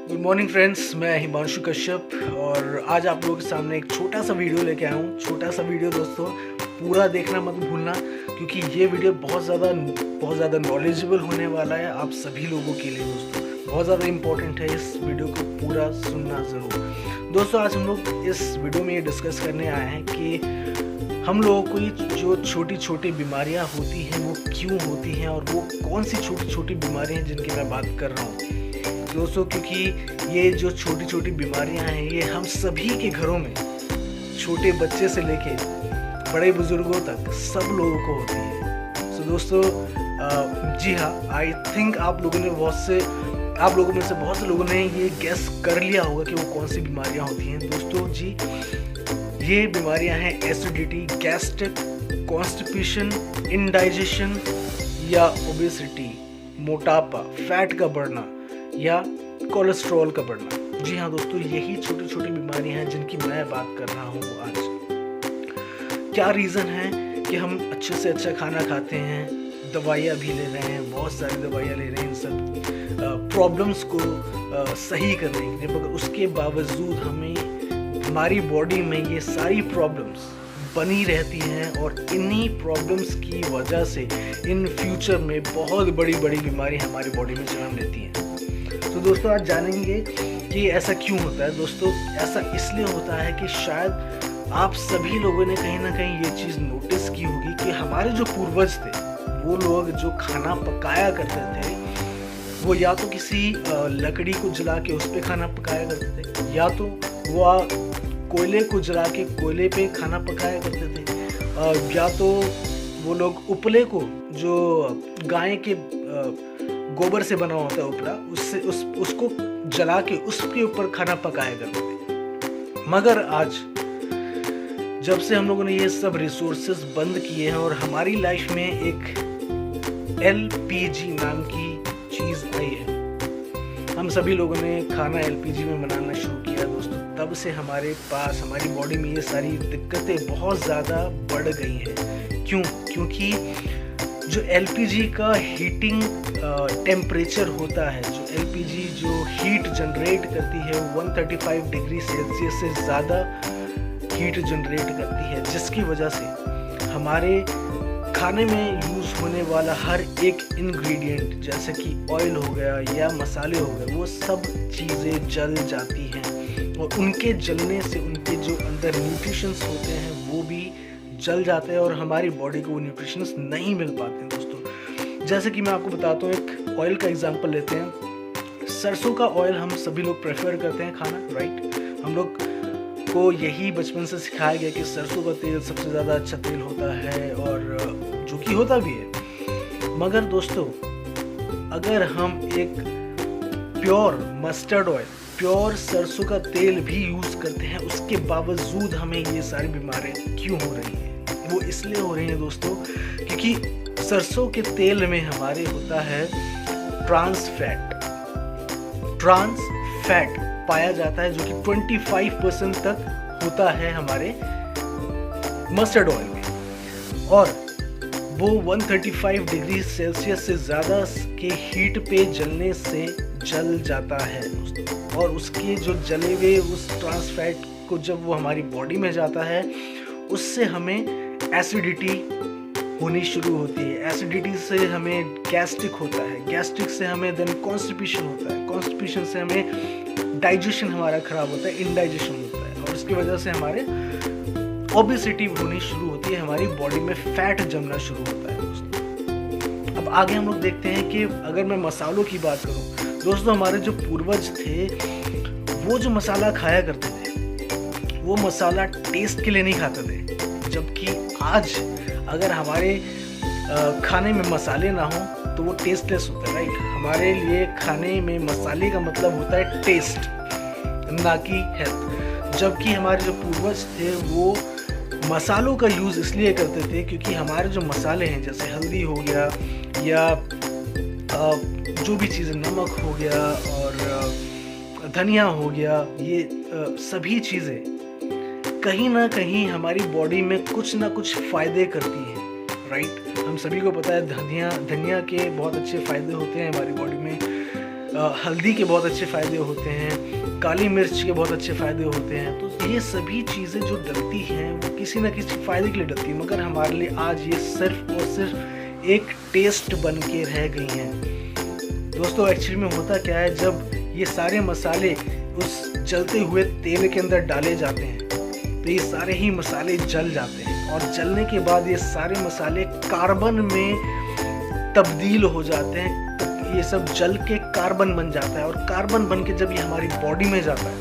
Good morning friends, मैं हिमांशु कश्यप और आज आप लोगों के सामने एक छोटा सा वीडियो लेके आया हूँ। छोटा सा वीडियो दोस्तों, पूरा देखना मत भूलना क्योंकि ये वीडियो बहुत ज़्यादा नॉलेजेबल होने वाला है आप सभी लोगों के लिए। दोस्तों बहुत ज़्यादा इम्पोर्टेंट है, इस वीडियो को पूरा सुनना ज़रूर। दोस्तों आज हम लोग इस वीडियो में ये डिस्कस करने आए हैं कि हम लोगों को ये जो छोटी छोटी बीमारियाँ होती हैं वो क्यों होती हैं और वो कौन सी छोटी छोटी बीमारियाँ हैं जिनकी मैं बात कर रहा हूँ दोस्तों। क्योंकि ये जो छोटी छोटी बीमारियां हैं ये हम सभी के घरों में, छोटे बच्चे से लेके बड़े बुजुर्गों तक सब लोगों को होती है। सो दोस्तों जी हाँ, आई थिंक आप लोगों में से बहुत से लोगों ने ये गेस कर लिया होगा कि वो कौन सी बीमारियां होती हैं। दोस्तों जी, ये बीमारियां हैं एसिडिटी, गैस्ट्रिक, कॉन्स्टिपेशन, इंडाइजेशन या ओबेसिटी, मोटापा, फैट का बढ़ना या कोलेस्ट्रॉल का बढ़ना। जी हाँ दोस्तों, यही छोटी छोटी बीमारियां हैं जिनकी मैं बात कर रहा हूँ आज। क्या रीज़न है कि हम अच्छे से अच्छा खाना खाते हैं, दवाइयाँ भी ले रहे हैं, बहुत सारी दवाइयाँ ले रहे हैं इन सब प्रॉब्लम्स को सही करने के लिए, मगर उसके बावजूद हमारी बॉडी में ये सारी प्रॉब्लम्स बनी रहती हैं और इन्हीं प्रॉब्लम्स की वजह से इन फ्यूचर में बहुत बड़ी बड़ी बीमारी हमारी बॉडी में जन्म लेती हैं। तो दोस्तों आज जानेंगे कि ऐसा क्यों होता है। दोस्तों ऐसा इसलिए होता है कि शायद आप सभी लोगों ने कहीं ना कहीं ये चीज़ नोटिस की होगी कि हमारे जो पूर्वज थे, वो लोग जो खाना पकाया करते थे वो या तो किसी लकड़ी को जला के उस पर खाना पकाया करते थे, या तो वो कोयले को जला के कोयले पे खाना पकाया करते थे, या तो वो लोग उपले को, जो गाय के गोबर से बना होता है उपला, उसको जला के उसके ऊपर खाना पकाया करते थे। मगर आज जब से हम लोगों ने ये सब रिसोर्सेज बंद किए हैं और हमारी लाइफ में एक LPG नाम की चीज़ आई है, हम सभी लोगों ने खाना LPG में बनाना शुरू किया दोस्तों, तब से हमारे पास, हमारी बॉडी में ये सारी दिक्कतें बहुत ज़्यादा बढ़ गई हैं। क्यों? क्योंकि जो LPG का हीटिंग टेम्परेचर होता है, जो LPG जो हीट जनरेट करती है 135 डिग्री सेल्सियस से ज़्यादा हीट जनरेट करती है, जिसकी वजह से हमारे खाने में यूज़ होने वाला हर एक इंग्रेडिएंट, जैसे कि ऑयल हो गया या मसाले हो गए, वो सब चीज़ें जल जाती हैं और उनके जलने से उनके जो अंदर न्यूट्रिशंस होते हैं वो भी जल जाते हैं और हमारी बॉडी को वो न्यूट्रिशंस नहीं मिल पाते हैं दोस्तों। जैसे कि मैं आपको बताता हूँ, एक ऑयल का एग्जांपल लेते हैं। सरसों का ऑयल हम सभी लोग प्रेफर करते हैं खाना, राइट। हम लोग को यही बचपन से सिखाया गया कि सरसों का तेल सबसे ज़्यादा अच्छा तेल होता है और जो कि होता भी है। मगर दोस्तों अगर हम एक प्योर मस्टर्ड ऑयल, प्योर सरसों का तेल भी यूज़ करते हैं, उसके बावजूद हमें ये सारी बीमारियाँ क्यों हो रही हैं? वो इसलिए हो रही हैं दोस्तों क्योंकि सरसों के तेल में हमारे होता है ट्रांस फैट पाया जाता है, जो कि 25% तक होता है हमारे मस्टर्ड ऑयल में, और वो 135 डिग्री सेल्सियस से ज़्यादा के हीट पे जलने से जल जाता है दोस्तों। और उसके जो जले हुए उस ट्रांस फैट को जब वो हमारी बॉडी में जाता है, उससे हमें एसिडिटी होनी शुरू होती है। एसिडिटी से हमें गैस्ट्रिक होता है, गैस्ट्रिक से हमें देन कॉन्स्टिपेशन होता है, कॉन्स्टिपेशन से हमें डाइजेशन हमारा खराब होता है, इंडाइजेशन होता है, और उसकी वजह से हमारे ओबेसिटी होनी शुरू होती है, हमारी बॉडी में फैट जमना शुरू होता है दोस्तों। अब आगे हम लोग देखते हैं कि अगर मैं मसालों की बात करूं दोस्तों, हमारे जो पूर्वज थे वो जो मसाला खाया करते थे वो मसाला टेस्ट के लिए नहीं खाते थे, जबकि आज अगर हमारे खाने में मसाले ना हो तो वो टेस्टलेस होता है, राइट। हमारे लिए खाने में मसाले का मतलब होता है टेस्ट, ना कि हेल्थ। जबकि हमारे जो पूर्वज थे वो मसालों का यूज़ इसलिए करते थे क्योंकि हमारे जो मसाले हैं, जैसे हल्दी हो गया या जो भी चीज़ें, नमक हो गया और धनिया हो गया, ये सभी चीज़ें कहीं ना कहीं हमारी बॉडी में कुछ ना कुछ फ़ायदे करती हैं, राइट। हम सभी को पता है धनिया के बहुत अच्छे फ़ायदे होते हैं हमारी बॉडी में। हल्दी के बहुत अच्छे फ़ायदे होते हैं, काली मिर्च के बहुत अच्छे फ़ायदे होते हैं। तो ये सभी चीज़ें जो डलती हैं वो किसी न किसी फ़ायदे के लिए डलती हैं, मगर हमारे लिए आज ये सिर्फ और सिर्फ एक टेस्ट बन के रह गई हैं। दोस्तों एक्चुअली में होता क्या है, जब ये सारे मसाले उस जलते हुए तेल के अंदर डाले जाते हैं तो ये सारे ही मसाले जल जाते हैं, और जलने के बाद ये सारे मसाले कार्बन में तब्दील हो जाते हैं। ये सब जल के कार्बन बन जाता है, और कार्बन बन के जब ये हमारी बॉडी में जाता है,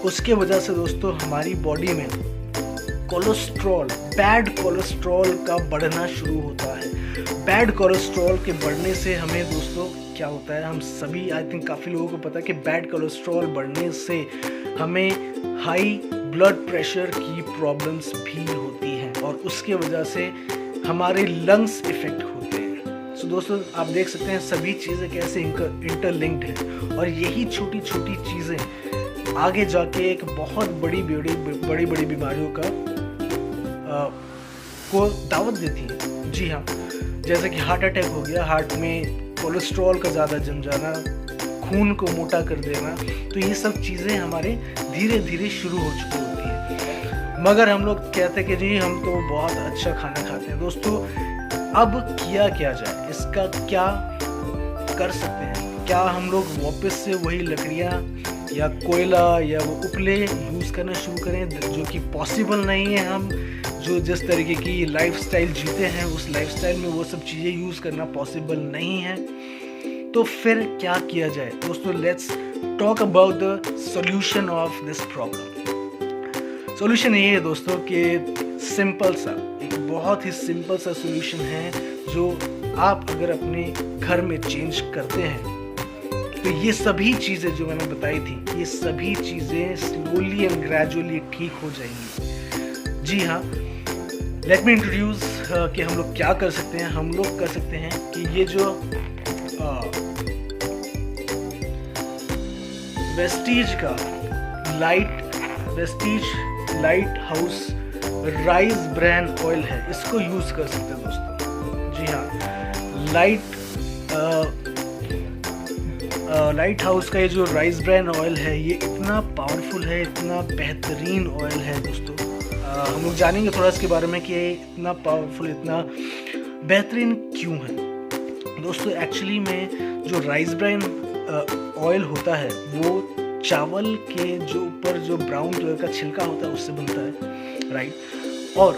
उसके वजह से दोस्तों हमारी बॉडी में कोलेस्ट्रॉल, बैड कोलेस्ट्रॉल का बढ़ना शुरू होता है। बैड कोलेस्ट्रॉल के बढ़ने से हमें दोस्तों क्या होता है, हम सभी आई थिंक काफ़ी लोगों को पता है कि बैड कोलेस्ट्रॉल बढ़ने से हमें हाई ब्लड प्रेशर की प्रॉब्लम्स भी होती हैं, और उसके वजह से हमारे लंग्स इफेक्ट होते हैं। तो दोस्तों आप देख सकते हैं सभी चीज़ें कैसे इंटरलिंक्ड हैं, और यही छोटी छोटी चीज़ें आगे जाके एक बहुत बड़ी बड़ी बीमारियों को दावत देती हैं। जी हाँ, जैसे कि हार्ट अटैक हो गया, हार्ट में कोलेस्ट्रॉल का ज़्यादा जम जाना, खून को मोटा कर देना, तो ये सब चीज़ें हमारे धीरे धीरे शुरू हो चुकी होती हैं। मगर हम लोग कहते हैं कि जी हम तो बहुत अच्छा खाना खाते हैं। दोस्तों अब किया क्या जाए, इसका क्या कर सकते हैं? क्या हम लोग वापस से वही लकड़ियाँ या कोयला या वो उपले यूज़ करना शुरू करें, जो कि पॉसिबल नहीं है। हम जो जिस तरीके की लाइफस्टाइल जीते हैं उस लाइफस्टाइल में वो सब चीज़ें यूज़ करना पॉसिबल नहीं है। तो फिर क्या किया जाए दोस्तों? Let's talk about the solution of this problem. Solution ये है दोस्तों कि सिंपल सा, एक बहुत ही सिंपल सा सॉल्यूशन है, जो आप अगर अपने घर में चेंज करते हैं तो ये सभी चीज़ें जो मैंने बताई थी, ये सभी चीज़ें स्लोली एंड ग्रेजुअली ठीक हो जाएंगी। जी हाँ, लेट मी इंट्रोड्यूस कि हम लोग क्या कर सकते हैं। हम लोग कर सकते हैं कि ये जो Vestige light house rice bran oil है, इसको यूज कर सकते हैं दोस्तों। जी हाँ, लाइट हाउस का ये जो राइस ब्रान ऑयल है, ये इतना पावरफुल है, इतना बेहतरीन ऑयल है दोस्तों। हम लोग जानेंगे थोड़ा इसके बारे में कि इतना पावरफुल, इतना बेहतरीन क्यों है। दोस्तों एक्चुअली में जो राइस ब्रान ऑयल होता है वो चावल के जो ऊपर जो ब्राउन कलर का छिलका होता है उससे बनता है, राइट। और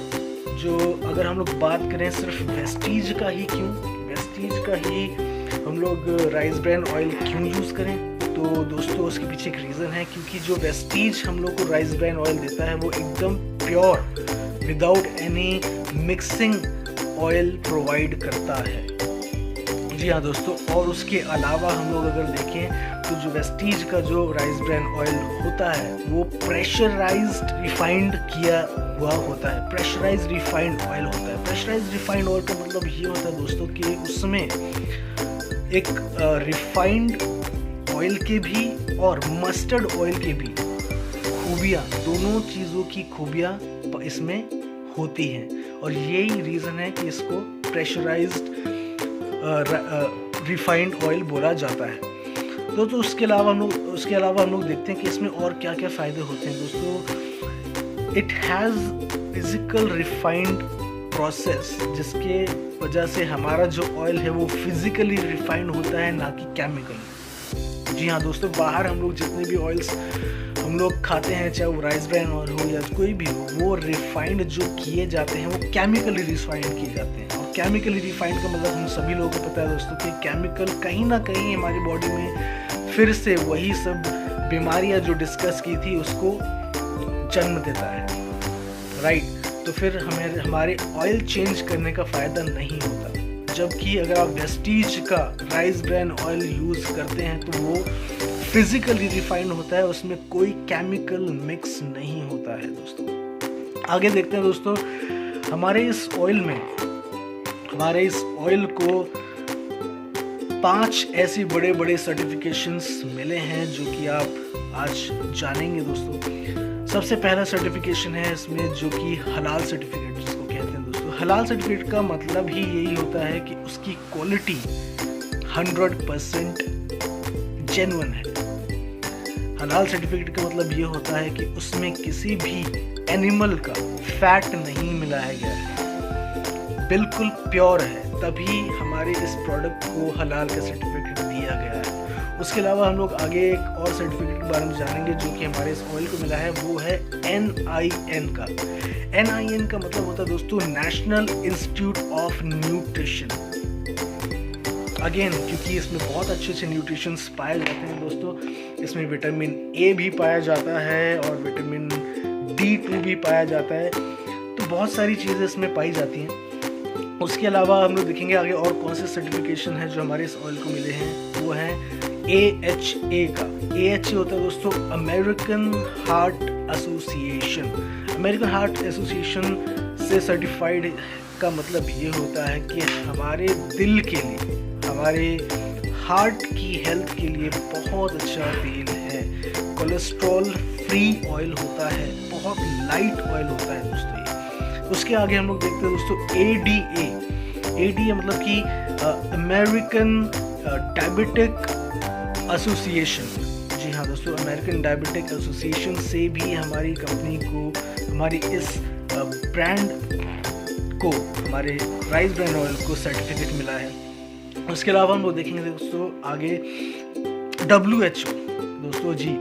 जो अगर हम लोग बात करें सिर्फ वेस्टीज का ही, क्यों वेस्टीज का ही हम लोग राइस ब्रान ऑयल क्यों यूज़ करें, तो दोस्तों उसके पीछे एक रीज़न है। क्योंकि जो वेस्टीज हम लोग को राइस ब्रान ऑयल देता है वो एकदम pure, without any mixing oil provide करता है। जी हाँ दोस्तों, और उसके अलावा हम लोग अगर देखें तो जो वेस्टीज का जो राइस ब्रान ऑयल होता है वो प्रेशराइज्ड रिफाइंड किया हुआ होता है, प्रेशराइज्ड रिफाइंड ऑयल होता है। प्रेशराइज्ड रिफाइंड ऑयल का मतलब ये होता है दोस्तों कि उसमें एक रिफाइंड ऑयल के भी और मस्टर्ड ऑयल के भी खूबियाँ, दोनों चीज़ों की खूबियाँ इसमें होती हैं, और यही रीज़न है कि इसको प्रेशराइज्ड रिफाइंड ऑयल बोला जाता है। तो उसके अलावा हम लोग देखते हैं कि इसमें और क्या क्या फ़ायदे होते हैं दोस्तों। It has physical refined process, जिसके वजह से हमारा जो ऑयल है वो फिजिकली रिफाइंड होता है, ना कि केमिकली। जी हाँ दोस्तों, बाहर हम लोग जितने भी ऑयल्स हम लोग खाते हैं, चाहे वो राइस ब्रान ऑयल हो या कोई भी हो, वो रिफाइंड जो किए जाते हैं वो केमिकली रिफाइंड किए जाते हैं। और केमिकली रिफाइंड का मतलब हम सभी लोगों को पता है दोस्तों कि केमिकल कहीं ना कहीं हमारी बॉडी में फिर से वही सब बीमारियां जो डिस्कस की थी उसको जन्म देता है, राइट। तो फिर हमें हमारे ऑयल चेंज करने का फ़ायदा नहीं होता। जबकि अगर आप वेस्टीज का राइस ब्रान ऑयल यूज़ करते हैं तो वो फिजिकली रिफाइंड होता है, उसमें कोई केमिकल मिक्स नहीं होता है दोस्तों। आगे देखते हैं दोस्तों, हमारे इस ऑयल को 5 ऐसे बड़े बड़े सर्टिफिकेशंस मिले हैं जो कि आप आज जानेंगे दोस्तों। सबसे पहला सर्टिफिकेशन है इसमें जो कि हलाल सर्टिफिकेट जिसको कहते हैं दोस्तों। हलाल सर्टिफिकेट का मतलब ही यही होता है कि उसकी क्वालिटी 100% जेन्युइन है। हलाल सर्टिफिकेट का मतलब ये होता है कि उसमें किसी भी एनिमल का फैट नहीं मिलाया गया है, बिल्कुल प्योर है, तभी हमारे इस प्रोडक्ट को हलाल का सर्टिफिकेट दिया गया है। उसके अलावा हम लोग आगे एक और सर्टिफिकेट के बारे में जानेंगे जो कि हमारे इस ऑयल को मिला है, वो है NIN का। NIN का मतलब होता है दोस्तों national institute of nutrition. Again क्योंकि इसमें बहुत अच्छे अच्छे न्यूट्रिशंस पाए जाते हैं दोस्तों, इसमें विटामिन A भी पाया जाता है और विटामिन D2 भी पाया जाता है, तो बहुत सारी चीज़ें इसमें पाई जाती हैं। उसके अलावा हम लोग देखेंगे आगे और कौन से सर्टिफिकेशन है जो हमारे इस ऑयल को मिले हैं, वो है AHA का। AHA होता है दोस्तों American heart association. American heart association से सर्टिफाइड का मतलब ये होता है कि हमारे दिल के लिए, हमारे हार्ट की हेल्थ के लिए बहुत अच्छा तेल है। कोलेस्ट्रॉल फ्री ऑयल होता है, बहुत लाइट ऑयल होता है दोस्तों ये। उसके आगे हम लोग देखते हैं दोस्तों ADA। ADA मतलब कि अमेरिकन डायबिटिक एसोसिएशन। जी हाँ दोस्तों, अमेरिकन डायबिटिक एसोसिएशन से भी हमारी कंपनी को, हमारी इस ब्रांड को, हमारे राइस ब्रांड ऑयल को सर्टिफिकेट मिला है। उसके अलावा हम लोग देखेंगे दोस्तों आगे WHO दोस्तों जी,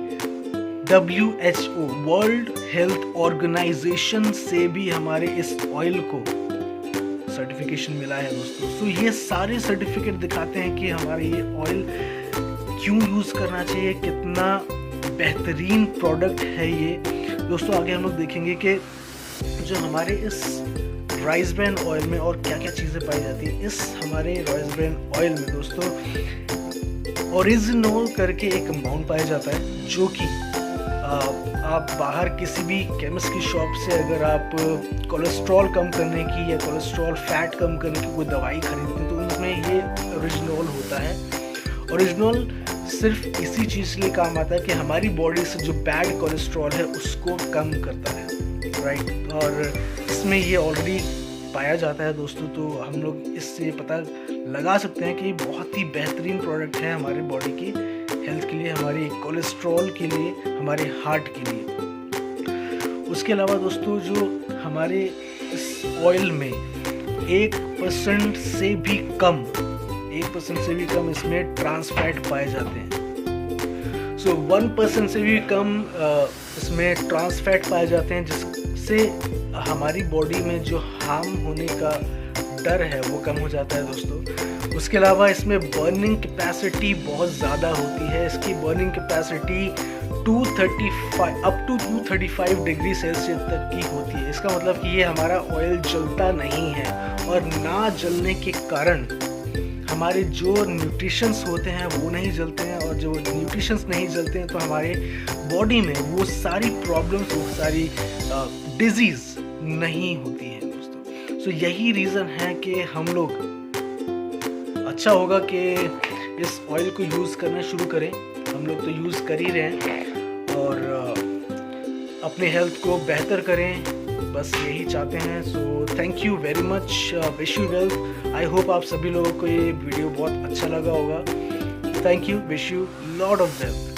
WHO वर्ल्ड हेल्थ ऑर्गेनाइजेशन से भी हमारे इस ऑयल को सर्टिफिकेशन मिला है दोस्तों। सो ये सारे सर्टिफिकेट दिखाते हैं कि हमारे ये ऑयल क्यों यूज़ करना चाहिए, कितना बेहतरीन प्रोडक्ट है ये दोस्तों। आगे हम लोग देखेंगे कि जो हमारे इस राइस ब्रान ऑयल में और क्या क्या चीज़ें पाई जाती है। इस हमारे राइस ब्रान ऑयल में दोस्तों ओरिजिनोल करके एक कंपाउंड पाया जाता है, जो कि आप बाहर किसी भी केमिस्ट की शॉप से अगर आप कोलेस्ट्रॉल कम करने की या कोलेस्ट्रॉल फैट कम करने की कोई दवाई खरीदते हैं तो उसमें ये ओरिजिनोल होता है। ओरिजिनोल सिर्फ इसी चीज़ के लिए काम आता है कि हमारी बॉडी से जो बैड कोलेस्ट्रॉल है उसको कम करता है, राइट। और इसमें ये ऑलरेडी पाया जाता है दोस्तों, तो हम लोग इससे पता लगा सकते हैं कि बहुत ही बेहतरीन प्रोडक्ट है हमारे बॉडी की हेल्थ के लिए, हमारे कोलेस्ट्रॉल के लिए, हमारे हार्ट के लिए। उसके अलावा दोस्तों जो हमारे इस ऑयल में 1% से भी कम, 1% से भी कम इसमें ट्रांस फैट पाए जाते हैं। सो 1% से भी कम इसमें ट्रांस फैट पाए जाते हैं, जिससे हमारी बॉडी में जो हार्म होने का डर है वो कम हो जाता है दोस्तों। उसके अलावा इसमें बर्निंग कैपेसिटी बहुत ज़्यादा होती है। इसकी burning capacity 235 up to 235 degree Celsius तक की होती है। इसका मतलब कि ये हमारा ऑयल जलता नहीं है, और ना जलने के कारण हमारे जो न्यूट्रिशंस होते हैं वो नहीं जलते हैं, और जो न्यूट्रिशंस नहीं जलते हैं तो हमारे बॉडी में वो सारी प्रॉब्लम्स, वो सारी डिजीज़ नहीं होती हैं दोस्तों। सो यही रीज़न है कि हम लोग, अच्छा होगा कि इस ऑयल को यूज़ करना शुरू करें। हम लोग तो यूज़ कर ही रहे हैं और अपने हेल्थ को बेहतर करें, बस यही चाहते हैं। So thank you very much, wish you well. I hope आप सभी लोगों को ये वीडियो बहुत अच्छा लगा होगा। Thank you, wish you lot of wealth.